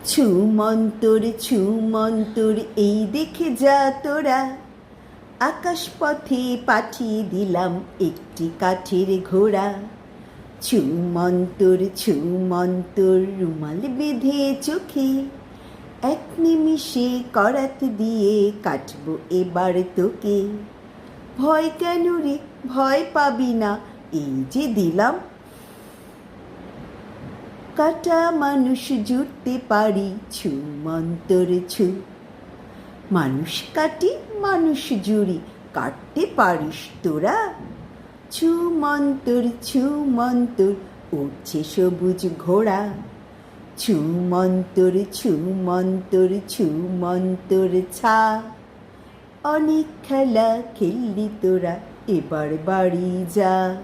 ছুমন্তর এই দেখে যা তোরা, আকাশ পথে পাঠিয়ে দিলাম একটি কাঠের ঘোড়া। ছুমন্তর রুমাল বেঁধে চোখে, এক নিমিষে করাত দিয়ে কাটবো এবার তোকে। ভয় কেন রে, ভয় পাবি না, এই যে দিলাম। কাটা মানুষ জুড়তে পারি ছুমন্তর ছু। মানুষ কাটি মানুষ জুড়ি, কাটতে পারিস তোরা? ছুমন্তর উঠছে সবুজ ঘোড়া। ছুমন্তর ছা। অনেক খেলা খেললি তোরা, এবার বাড়ি যা।